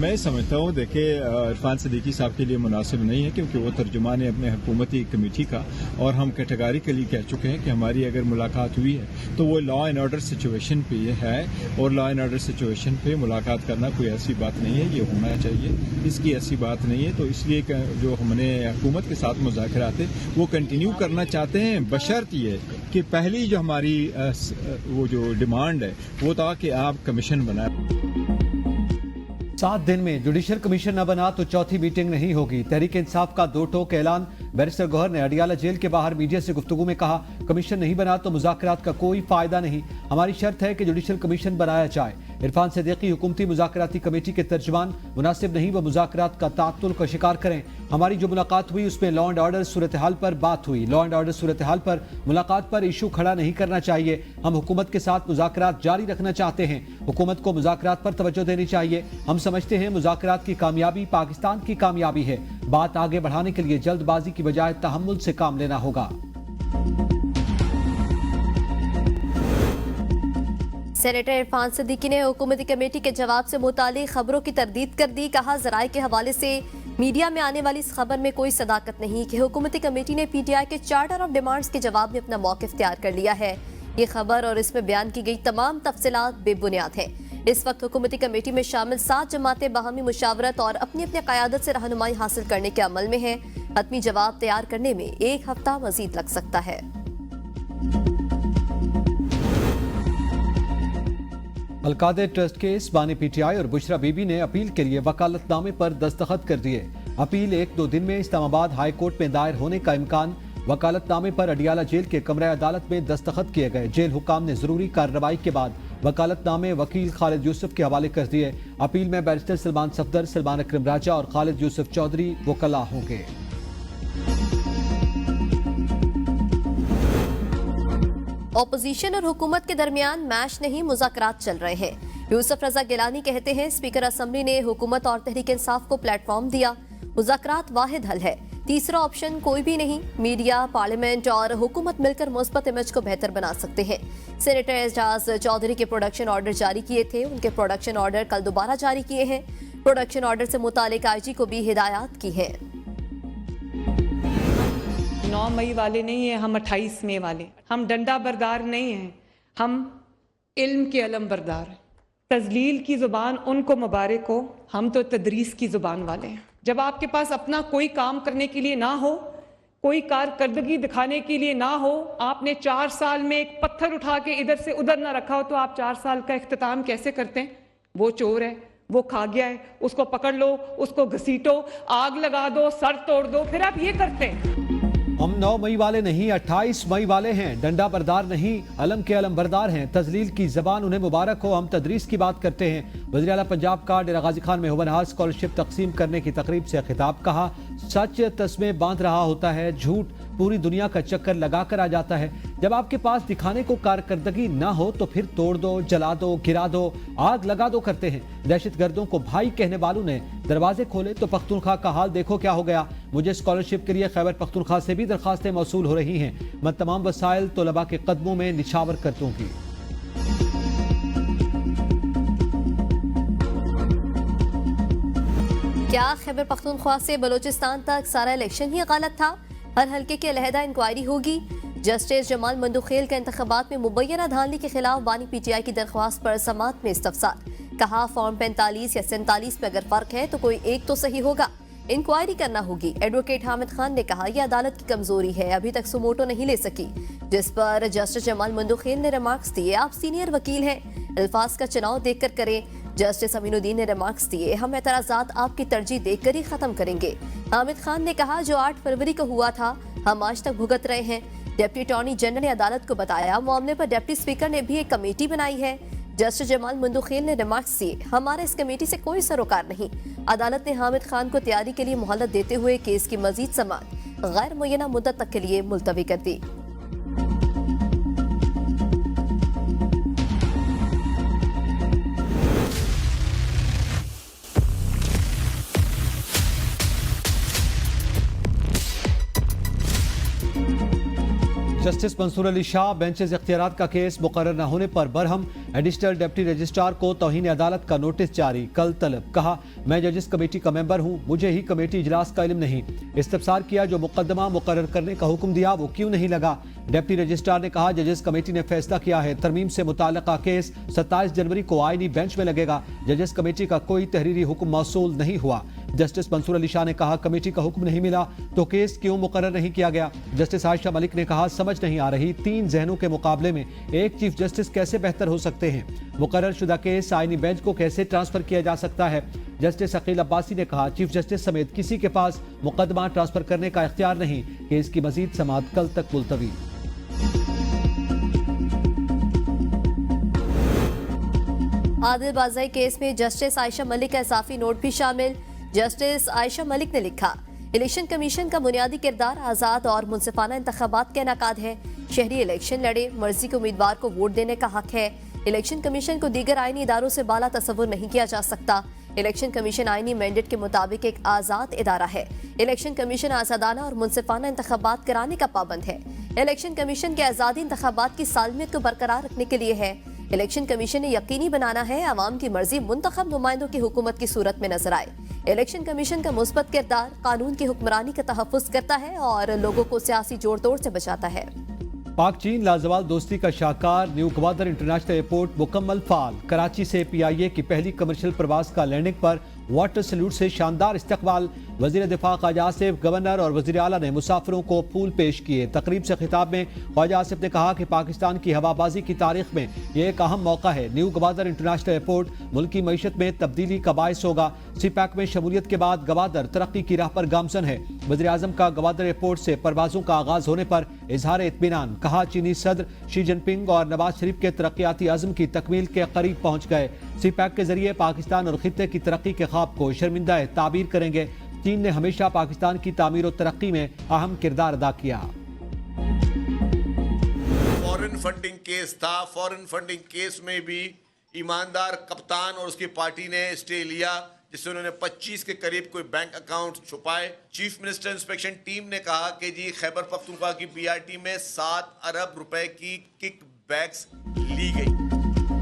मैं समझता हूँ, देखिए इरफान सिद्दीकी साहब के लिए मुनासिब नहीं है, क्योंकि वो तर्जुमान है अपने हुकूमती कमेटी का, और हम कैटेगरिकली कह चुके हैं कि हमारी अगर मुलाकात हुई है तो वो लॉ एंड ऑर्डर सिचुएशन पे है, और लॉ एंड ऑर्डर सिचुएशन पे मुलाकात करना कोई ऐसी बात नहीं है, ये होना चाहिए, इसकी ऐसी बात नहीं है। तो इसलिए जो हमने हुकूमत के साथ मुज़ाकरात थे वो कंटिन्यू करना चाहते हैं, बशर्त ये कि पहली जो हमारी वो जो डिमांड है वो था कि आप कमीशन बनाए। 7 दिन में जुडिशल कमीशन न बना तो चौथी मीटिंग नहीं होगी। तहरीक इंसाफ का 2 टोक ऐलान। बैरिस्टर गौहर ने अडियाला जेल के बाहर मीडिया से गुफ्तगू में कहा, कमीशन नहीं बना तो मुज़ाकरात का कोई फायदा नहीं, हमारी शर्त है कि जुडिशल कमीशन बनाया जाए। इरफान सिद्दीकी हुकूमती मुज़ाकराती कमेटी के तर्जुमान, मुनासिब नहीं वो मुज़ाकरात का तात्तुल का शिकार करें। हमारी जो मुलाकात हुई उसमें लॉ एंड ऑर्डर सूरत हाल पर बात हुई। लॉ एंड ऑर्डर सूरत हाल पर मुलाकात पर इशू खड़ा नहीं करना चाहिए। हम हुकूमत के साथ मुज़ाकरात जारी रखना चाहते हैं। हुकूमत को मुज़ाकरात पर तवज्जो देनी चाहिए। हम समझते हैं मुज़ाकरात की कामयाबी पाकिस्तान की कामयाबी है। बात आगे बढ़ाने के लिए जल्दबाजी की बजाय तहम्मुल से काम लेना होगा। सेनेटर इरफान सिद्दीकी ने हुकूमती कमेटी के जवाब से मुतालिक खबरों की तरदीद कर दी। कहा, ज़राए के हवाले से मीडिया में आने वाली इस खबर में कोई सदाकत नहीं कि हुकूमती कमेटी ने PTI के चार्टर ऑफ डिमांड्स के जवाब में अपना मौक़िफ़ तैयार कर लिया है। ये खबर और इसमें बयान की गई तमाम तफसीलात बेबुनियाद हैं। इस वक्त हुकूमती कमेटी में शामिल 7 जमातें बाहमी मुशावरत और अपनी अपनी क़यादत से रहनुमाई हासिल करने के अमल में हैं। हतमी जवाब तैयार करने में 1 हफ्ता मजीद लग सकता है। अलकादर ट्रस्ट के बानी PTI और बुशरा बीबी ने अपील के लिए वकालतनामे पर दस्तखत कर दिए। अपील 1-2 दिन में इस्लामाबाद हाई कोर्ट में दायर होने का इम्कान। वकालतनामे पर अडियाला जेल के कमरे अदालत में दस्तखत किए गए। जेल हुकाम ने जरूरी कार्रवाई के बाद वकालतनामे वकील खालिद यूसुफ के हवाले कर दिए। अपील में बैरिस्टर सलमान सफदर, सलमान अकरम राजा और खालिद यूसुफ चौधरी वकला होंगे। ऑपोजिशन और हुकूमत के दरमियान मैच नहीं, मुज़ाकरात चल रहे हैं। यूसुफ रजा गिलानी कहते हैं, स्पीकर असम्बली ने हुकूमत और तहरीक इंसाफ को प्लेटफॉर्म दिया। मुज़ाकरात वाहिद हल है, तीसरा ऑप्शन कोई भी नहीं। मीडिया, पार्लियामेंट और हुकूमत मिलकर मुस्बत इमेज को बेहतर बना सकते हैं। सेनेटर एजाज चौधरी के प्रोडक्शन ऑर्डर जारी किए थे, उनके प्रोडक्शन ऑर्डर कल दोबारा जारी किए हैं। प्रोडक्शन ऑर्डर से मुतालिक IG को भी हिदायत की है। 9 मई वाले नहीं है, हम 28 मई वाले। हम डंडा बरदार नहीं हैं, हम इल्म के अलम बरदार हैं। तजलील की ज़ुबान उनको मुबारक हो, हम तो तदरीस की ज़ुबान वाले हैं। जब आपके पास अपना कोई काम करने के लिए ना हो, कोई कारकर्दगी दिखाने के लिए ना हो, आपने 4 साल में एक पत्थर उठा के इधर से उधर ना रखा हो, तो आप 4 साल का इख्तिताम कैसे करते हैं? वो चोर है, वो खा गया है, उसको पकड़ लो, उसको घसीटो, आग लगा दो, सर तोड़ दो, फिर आप ये करते हैं। हम 9 मई वाले नहीं, 28 मई वाले हैं। डंडा बरदार नहीं, अलम के अलम बरदार हैं। तजलील की जबान उन्हें मुबारक हो, हम तदरीस की बात करते हैं। वज़ीर आला पंजाब का डेरा गाजी खान में हुबनहार स्कॉलरशिप तकसीम करने की तकरीब से खिताब। कहा, सच तस्मे बांध रहा होता है, झूठ पूरी दुनिया का चक्कर लगा कर आ जाता है। जब आपके पास दिखाने को कारकर्दगी ना हो तो फिर तोड़ दो, जला दो, गिरा दो, आग लगा दो करते हैं। दहशत गर्दों को भाई कहने वालों ने दरवाजे खोले तो पख्तूनख्वा का हाल देखो क्या हो गया। मुझे स्कॉलरशिप के लिए खैबर पख्तूनख्वा से भी दरखास्तें मौसूल हो रही हैं। मैं तमाम वसाइल तलबा के कदमों में निछावर कर दूंगी। क्या खैबर पख्तूनख्वा से बलोचिस्तान तक सारा इलेक्शन ही गलत था? हर हल्के की अलहदा इंक्वायरी होगी। जस्टिस जमाल मंदुखेल के इंतखाबात में मुबैना धांधली के खिलाफ बानी PTI की दरख्वास्त पर समात में इस्तफसार। कहा, फॉर्म 45 या 47 में अगर फर्क है तो कोई एक तो सही होगा, इंक्वायरी करना होगी। एडवोकेट हामिद खान ने कहा, यह अदालत की कमजोरी है, अभी तक सुमोटो नहीं ले सकी। जिस पर जस्टिस जमाल मंदुखेल ने रिमार्क्स दिए, आप सीनियर वकील हैं, अल्फाज का चुनाव देखकर करें। जस्टिस अमीनुद्दीन ने रिमार्क्स दिए, हम एतराजात आपकी तरजीह देखकर ही खत्म करेंगे। हामिद खान ने कहा, जो 8 फरवरी को हुआ था हम आज तक भुगत रहे हैं। डिप्टी अटॉर्नी जनरल ने अदालत को बताया, मामले पर डिप्टी स्पीकर ने भी एक कमेटी बनाई है। जस्टिस जमाल मंदुखेल ने रिमार्क्स दिए, हमारे इस कमेटी से कोई सरोकार नहीं। अदालत ने हामिद खान को तैयारी के लिए मोहलत देते हुए केस की मजीद समाअत गैर मुय्यना मुद्दत तक के लिए मुलतवी कर दी। जस्टिस मंसूर अली शाह बेंचेस इख्तियारात का केस मुकर्रर न होने पर बरहम। एडिशनल डिप्टी रजिस्ट्रार को तौहीन अदालत का नोटिस जारी, कल तलब। कहा, मैं जजेस कमेटी का मेंबर हूं, मुझे ही कमेटी इजलास का इल्म नहीं। इस्तफसार किया, जो मुकदमा मुकर्रर करने का हुक्म दिया वो क्यों नहीं लगा। डिप्टी रजिस्ट्रार ने कहा, जजेस कमेटी ने फैसला किया है, तरमीम से मुताल्लिका केस 27 जनवरी को आईनी बेंच में लगेगा। जजेस कमेटी का कोई तहरीरी हुक्म मौसूल नहीं हुआ। जस्टिस मंसूर अली शाह ने कहा, कमेटी का हुक्म नहीं मिला तो केस क्यों मुकर्रर नहीं किया गया। जस्टिस आयशा मलिक ने कहा, समझ नहीं आ रही, 3 जहनों के मुकाबले में एक चीफ जस्टिस कैसे बेहतर हो सकते हैं। मुकर्रर शुदा केस आईनी बेंच को कैसे ट्रांसफर किया जा सकता है। जस्टिस अकील अब्बासी ने कहा, चीफ जस्टिस समेत किसी के पास मुकदमा ट्रांसफर करने का इख्तियार नहीं। केस की मजीद समाअत कल तक मुलतवी। आदिल बाज़ाई केस में जस्टिस आयशा मलिक का इजाफी नोट भी शामिल। जस्टिस आयशा मलिक ने लिखा, इलेक्शन कमीशन का बुनियादी किरदार आज़ाद और मुनसिफाना इंतखाबात का इनेकाद है। शहरी इलेक्शन लड़े, मर्जी के उम्मीदवार को वोट देने का हक है। इलेक्शन कमीशन को दीगर आईनी इदारों से बाला तस्वुर नहीं किया जा सकता। इलेक्शन कमीशन आईनी मैंडेट के मुताबिक एक आज़ाद इदारा है। इलेक्शन कमीशन आज़ादाना और मुनसिफाना इंतखाबात कराने का पाबंद है। इलेक्शन कमीशन के आज़ादी इंतखाबात की सालमियत को बरकरार रखने के लिए है। इलेक्शन कमीशन ने यकीनी बनाना है अवाम की मर्जी मुंतखब नुमाइंदों की हुकूमत की सूरत में नजर आए। इलेक्शन कमीशन का मुस्बत किरदार कानून की हुक्मरानी का तहफ़्फ़ुज़ करता है और लोगों को सियासी जोड़ तोड़ से बचाता है। पाक चीन लाजवाल दोस्ती का शाहकार, न्यू ग्वादर इंटरनेशनल एयरपोर्ट मुकम्मल फाल। कराची से PIA की पहली कमर्शियल प्रवास का लैंडिंग पर वाटर सल्यूट से शानदार इस्तकबाल। वजीर दिफा ख्वाजा आसिफ, गवर्नर और वजीर आला ने मुसाफिरों को फूल पेश किए। तकरीब से खिताब में ख्वाजा आसिफ ने कहा कि पाकिस्तान की हवाबाजी की तारीख में यह एक अहम मौका है। न्यू ग्वादर इंटरनेशनल एयरपोर्ट मुल्क की मईशत में तब्दीली का बायस होगा। CPEC में शमूलियत के बाद गवादर तरक्की की राह पर गामजन है। वजीर आजम का गवादर एयरपोर्ट से परवाजों का आगाज होने पर इजहार इत्मीनान। कहा, चीनी सदर शी जिनपिंग और नवाज शरीफ के तरक्याती अज़्म की तकमील के करीब पहुंच गए। CPEC के जरिए पाकिस्तान और खित्ते की तरक्की के ख्वाब को शर्मिंदा ताबीर करेंगे। चीन ने हमेशा पाकिस्तान की तामीर और तरक्की में अहम किरदार अदा किया। फॉरेन फंडिंग केस था। फॉरेन फंडिंग केस में भी ईमानदार कप्तान और उसकी पार्टी ने स्टे लिया, जिससे उन्होंने 25 के करीब कोई बैंक अकाउंट छुपाए। चीफ मिनिस्टर इंस्पेक्शन टीम ने कहा कि जी खैबर पख्तूनख्वा की BRT में 7 अरब रुपए की किक बैक्स ली गई।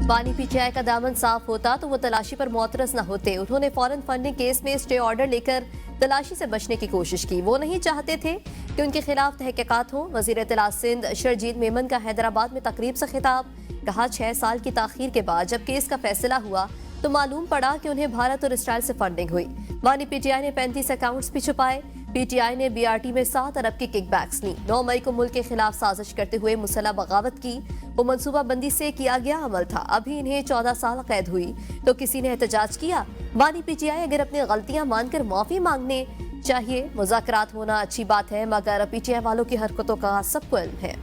बानी PTI का दामन साफ होता तो वो तलाशी पर मुअतरज न होते। उन्होंने फॉरेन फंडिंग केस में स्टे ऑर्डर लेकर तलाशी से बचने की कोशिश की। वो नहीं चाहते थे कि उनके खिलाफ तहकीकात हो। वजीर इत्तलात सिंध शरजीत मेमन का हैदराबाद में तकरीब से खिताब। कहा, 6 साल की ताखीर के बाद जब केस का फैसला हुआ तो मालूम पड़ा कि उन्हें भारत और इसराइल से फंडिंग हुई। बानी PTI ने 35 अकाउंट्स भी छुपाए। PTI ने BRT में 7 अरब की किकबैक्स ली। 9 मई को मुल्क के खिलाफ साजिश करते हुए मुसल्लह बगावत की। वो मनसूबा बंदी से किया गया अमल था। अभी इन्हें 14 साल कैद हुई तो किसी ने एहतजाज किया। बानी PTI अगर अपनी गलतियां मानकर माफी मांगने चाहिए। मुज़ाकरात होना अच्छी बात है, मगर PTI वालों की हरकतों का सबको इल्म है।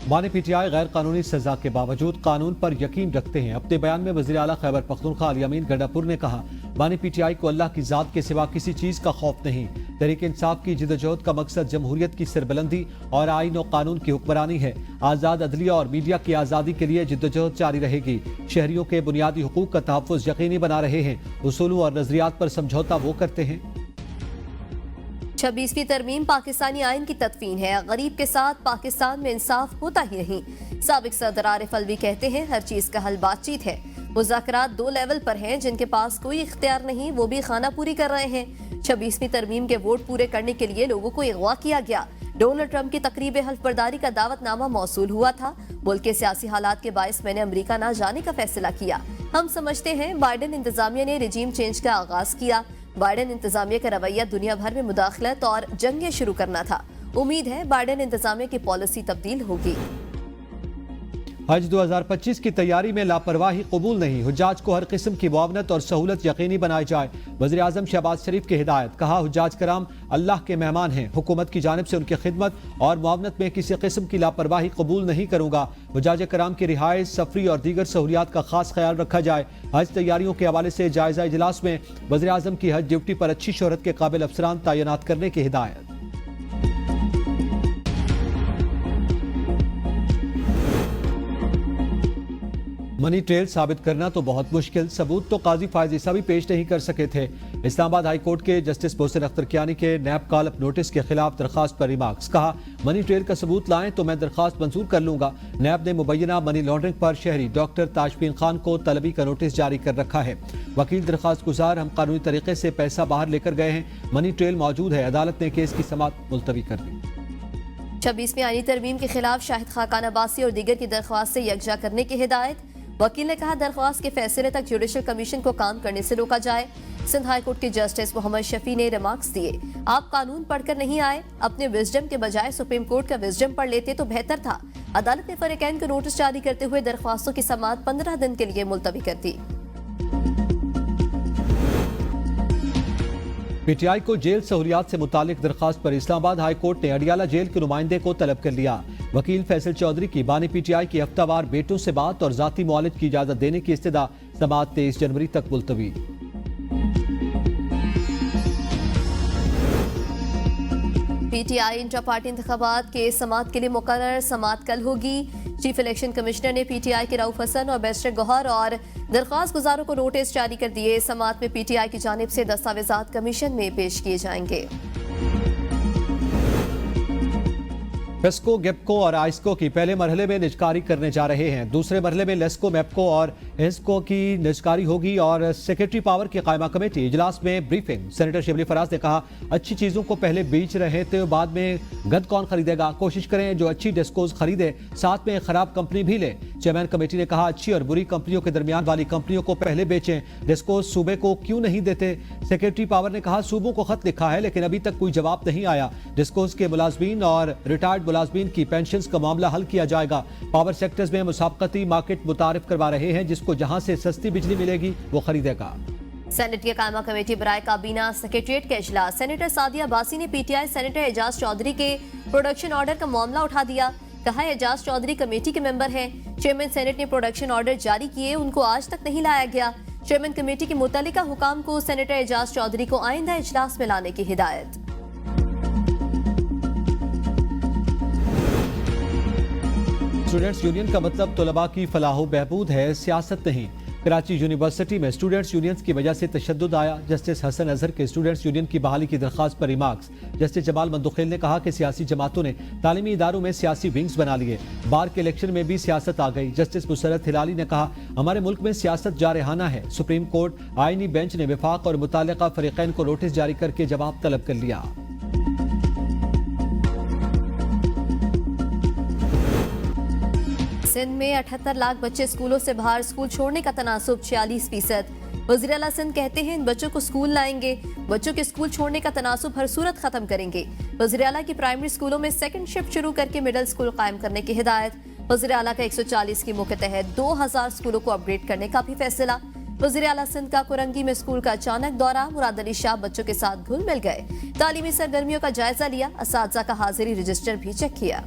बानी PTI गैर कानूनी सजा के बावजूद कानून पर यकीन रखते हैं। अपने बयान में वज़ीर आला खैबर पख्तूनख्वा अली अमीन गंडापुर ने कहा, बानी PTI को अल्लाह की जात के सिवा किसी चीज का खौफ नहीं। तहरीक इंसाफ की जिदोजहद का मकसद जमहूरियत की सरबलंदी और आईन और कानून की हुक्मरानी है। आज़ाद अदलिया और मीडिया की आज़ादी के लिए जिदोजहद जारी रहेगी। शहरियों के बुनियादी हुकूक का तहफ़्फ़ुज़ यकीनी बना रहे हैं। उसूलों और नजरियात पर समझौता वो करते हैं। 26वीं तरमीम पाकिस्तानी आइन की तदफीन है। गरीब के साथ पाकिस्तान में इंसाफ होता ही नहीं। साबिक सदर आरिफ अलवी कहते हैं, हर चीज का हल बातचीत है। मुज़ाकरात 2 लेवल पर हैं। जिनके पास कोई इख्तियार नहीं वो भी खाना पूरी कर रहे हैं। 26वीं तरमीम के वोट पूरे करने के लिए लोगों को अगवा किया गया। डोनाल्ड ट्रंप की तकरीब हल्फबरदारी का दावतनामा मौसूल हुआ था। मुल्क के सियासी हालात के बायस मैंने अमेरिका ना जाने का फैसला किया। हम समझते हैं बाइडेन इंतजामिया ने रिजीम चेंज का आगाज किया। बाइडेन इंतजामिया का रवैया दुनिया भर में मुदाखलत और जंगें शुरू करना था। उम्मीद है बाइडेन इंतजामिया की पॉलिसी तब्दील होगी। हज 2025 की तैयारी में लापरवाही कबूल नहीं। हुज्जाज को हर किस्म की मुआवनत और सहूलत यकीनी बनाई जाए। वज़ीर आज़म शहबाज शरीफ की हिदायत। कहा, हुज्जाज कराम अल्लाह के मेहमान हैं। हुकूमत की जानिब से उनकी खिदमत और मुआवनत में किसी किस्म की लापरवाही कबूल नहीं करूंगा। हुज्जाज कराम की रिहाइश, सफरी और दीगर सहूलियात का खास ख्याल रखा जाए। हज तैयारियों के हवाले से जायजा इजलास में वज़ीर आज़म की हज ड्यूटी पर अच्छी शोहरत के काबिल अफसरान तैनात करने की हिदायत। मनी ट्रेल साबित करना तो बहुत मुश्किल, सबूत तो काजी फायज ईसा भी पेश नहीं कर सके थे। इस्लामाबाद हाई कोर्ट के जस्टिस मोहसिन अख्तर कियानी के नैब कॉल अप नोटिस के खिलाफ दरखास्त पर रिमार्क्स। कहा, मनी ट्रेल का सबूत लाएं तो मैं दरखास्त मंजूर कर लूंगा। नैब ने मुबैना मनी लॉन्ड्रिंग पर शहरी डॉक्टर ताजबीन खान को तलबी का नोटिस जारी कर रखा है। वकील दरखास्त गुजार, हम कानूनी तरीके से पैसा बाहर लेकर गए हैं, मनी ट्रेल मौजूद है। अदालत ने केस की समाअत मुलतवी कर दी। 26वीं आईनी तरमीम के खिलाफ शाहिद खाकान अब्बासी और दीगर की दरख्वास्त से यकजा करने की हिदायत। वकील ने कहा, दरख्वास्त के फैसले तक जुडिशल कमीशन को काम करने से रोका जाए। सिंध हाई कोर्ट के जस्टिस मोहम्मद शफी ने रिमार्क्स दिए, आप कानून पढ़कर नहीं आए, अपने विजडम के बजाय सुप्रीम कोर्ट का विजडम पढ़ लेते तो बेहतर था। अदालत ने फरीकैन को नोटिस जारी करते हुए दरख्वास्तों की समाअत 15 दिन के लिए मुलतवी कर दी। पीटीआई को जेल सहूलियात से मुतालिक दरखास्त पर इस्लामाबाद हाई कोर्ट ने अडियाला जेल के नुमाइंदे को तलब कर लिया। वकील फैसल चौधरी की बानी पीटीआई की हफ्तावार बेटों से बात और जाती मुआलिज की इजाजत देने की इस्तदा समाअत 23 जनवरी तक मुलतवी। पीटीआई इंटर पार्टी इंतखाबात के समाअत के लिए मुकर्रर, समाअत कल होगी। चीफ इलेक्शन कमिश्नर ने पीटीआई के रऊफ हसन और बैरिस्टर गौहर और दरख्वास्त गुजारों को नोटिस जारी कर दिए। समाअत में पीटीआई की जानिब से दस्तावेजात कमीशन में पेश किए जाएंगे। पेस्को, गेपको और आइस्को की पहले मरहले में निजकारी करने जा रहे हैं। दूसरे मरहले में लेस्को, मेपको और एस्को की निजकारी होगी और सेक्रेटरी पावर की कायमा कमेटी इजलास में ब्रीफिंग। सेनेटर शिबली फराज ने कहा, अच्छी चीजों को पहले बेच रहे थे, बाद में गंद कौन खरीदेगा। कोशिश करें जो अच्छी डेस्कोज खरीदे, साथ में खराब कंपनी भी ले। चेयरमैन कमेटी ने कहा, अच्छी और बुरी कंपनियों के दरमियान वाली कंपनियों को पहले बेचें, डेस्कोज सूबे को क्यों नहीं देते। सेक्रेटरी पावर ने कहा, सूबों को खत लिखा है लेकिन अभी तक कोई जवाब नहीं आया। डेस्कोज के मुलाजमीन और रिटायर्ड मुलाजमीन की पेंशन्स का मामला हल किया जाएगा। पावर सेक्टर्स में मुसाबकती मार्केट मुतारिफ करवा रहे हैं, जिसको जहां से सस्ती बिजली मिलेगी वो खरीदेगा। सेनेट की कायमा कमेटी बराए काबीना सेक्रेटरीट का इजलास। सेनेटर सादिया अब्बासी ने पीटीआई सेनेटर एजाज चौधरी के प्रोडक्शन ऑर्डर का मामला उठा दिया। कहा, एजाज चौधरी कमेटी के मेंबर हैं। चेयरमैन सेनेट ने प्रोडक्शन ऑर्डर जारी किए, उनको आज तक नहीं लाया गया। चेयरमैन कमेटी के मुतल्लिका हुकाम को सेनेटर एजाज चौधरी को आइंदा इजलास में लाने की हिदायत। स्टूडेंट्स यूनियन का मतलब तलबा की फलाह बहबूद है, सियासत नहीं। कराची यूनिवर्सिटी में स्टूडेंट्स यूनियंस की वजह से तशद्दुद आया। जस्टिस हसन अजहर के स्टूडेंट्स यूनियन की बहाली की दरख्वास्त पर रिमार्क्स। जस्टिस जमाल मंदुखेल ने कहा कि सियासी जमातों ने तालीमी इदारों में सियासी विंग्स बना लिए, बार के इलेक्शन में भी सियासत आ गई। जस्टिस मुसरत हिलाली ने कहा, हमारे मुल्क में सियासत जारहाना है। सुप्रीम कोर्ट आईनी बेंच ने विफाक और मुताल्लिका फरीकैन को नोटिस जारी करके जवाब तलब कर लिया। सिंध में 78 लाख बच्चे स्कूलों से बाहर, स्कूल छोड़ने का तनासुब 46%। वज़ीर आला सिंध कहते हैं इन बच्चों को स्कूल लाएंगे, बच्चों के स्कूल छोड़ने का तनासुब हर सूरत खत्म करेंगे। वज़ीर आला की प्राइमरी स्कूलों में सेकंड शिफ्ट शुरू करके मिडिल स्कूल कायम करने की हिदायत। वज़ीर आला का 140 स्कीमों के तहत 2000 स्कूलों को अपग्रेड करने का भी फैसला। वज़ीर आला सिंध का कुरंगी में स्कूल का अचानक दौरा, मुराद अली शाह बच्चों के साथ घुल मिल गए। तालीमी सरगर्मियों का जायजा लिया, असातिज़ा का हाजिरी रजिस्टर भी चेक किया।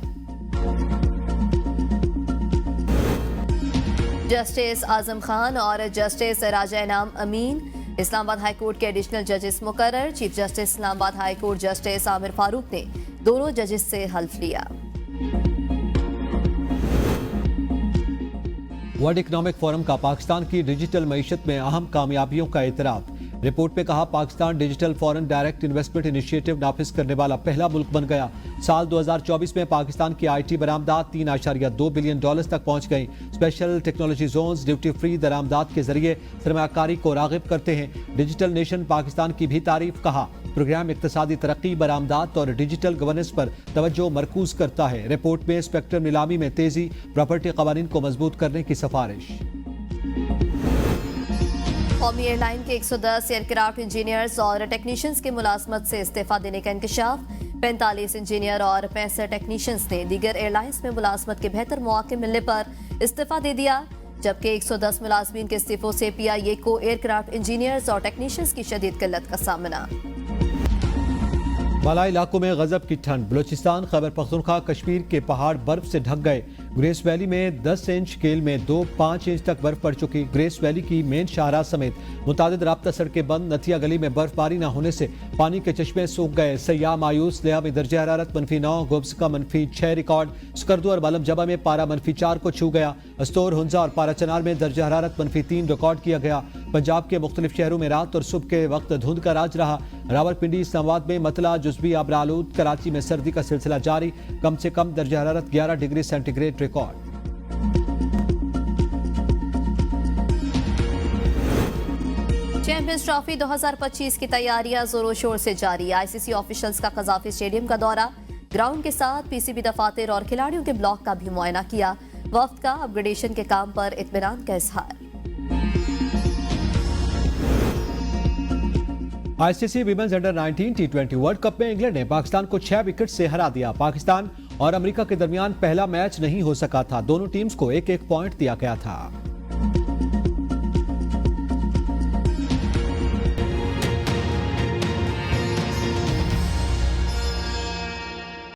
जस्टिस आजम खान और जस्टिस राजा इनाम अमीन इस्लामाबाद हाई कोर्ट के एडिशनल जजेस मुकर्रर। Chief justice Islamabad high court justice Aamir Farooq ने दोनों जजेस से हल्फ लिया। वर्ल्ड इकोनॉमिक फोरम का पाकिस्तान की डिजिटल मईशत में अहम कामयाबियों का एतराफ। रिपोर्ट में कहा, Pakistan digital foreign direct investment initiative नाफिज करने वाला पहला मुल्क बन गया। साल 2024 में पाकिस्तान की आईटी बरामदात 3.2 बिलियन डॉलर्स तक पहुंच गई। Special technology zones duty free दरामदात के जरिए सरमायाकारी को रागिब करते हैं। डिजिटल नेशन पाकिस्तान की भी तारीफ। कहा, प्रोग्राम इक्तसादी तरक्की, बरामदात और डिजिटल गवर्नेंस पर तवज्जो मरकूज करता है। रिपोर्ट में स्पेक्ट्रम नीलामी में तेजी, प्रॉपर्टी कवानीन को मजबूत करने की सिफारिश। कौमी एयरलाइन के 110 एयरक्राफ्ट इंजीनियर्स और टेक्नीशियंस के मुलाजमत से इस्तीफा देने का इंकशाफ। 45 इंजीनियर और 65 टेक्नीशियंस ने दीगर एयरलाइंस में मुलाजमत के बेहतर मौके मिलने पर इस्तीफा दे दिया, जबकि 110 मुलाजमीन के इस्तीफों से PIA को एयरक्राफ्ट इंजीनियर्स और टेक्नीशियंस की शदीद किल्लत का सामना। बालाई इलाकों में गजब की ठंड। बलूचिस्तान, खैबर पख्तूनख्वा, कश्मीर के पहाड़ बर्फ से ढक गए। ग्रेस वैली में 10 इंच स्केल में 2-5 इंच तक बर्फ पड़ चुकी। ग्रेस वैली की मेन शाहराह समेत मुतादिद राब्ता सड़कें बंद। नथिया गली में बर्फबारी न होने से पानी के चश्मे सूख गए। सयाह मायूस। लेहा में दर्जा हरारत -9, गोब्सका -6 रिकॉर्ड। स्कर्दू और बालम जबा में पारा -4 को छू गया। अस्तोर, हुंजा और पारा चनार में दर्जा हरारत -3 रिकॉर्ड किया गया। पंजाब के मुख्तलिफ शहरों में रात और सुबह के वक्त धुंध का राज रहा। रावलपिंडी, इस्लामाबाद में मतला जुज़वी आबरालूद। कराची में सर्दी का सिलसिला जारी। कम से कम दर्जा हरारत 11 degree centigrade record. Champions trophy 2025 की तैयारियां जोरों शोर से जारी। आईसीसी ऑफिशियल्स का कजाफी स्टेडियम का दौरा, ग्राउंड के साथ पीसीबी दफातर और खिलाड़ियों के ब्लॉक का भी मुआयना किया। वफ्द का अपग्रेडेशन के काम पर इत्मीनान का इजहार। ICC women's under 19 T20 world cup में इंग्लैंड ने पाकिस्तान को 6 विकेट से हरा दिया। पाकिस्तान और अमेरिका के दरमियान पहला मैच नहीं हो सका था। दोनों टीम्स को 1-1 पॉइंट दिया गया था।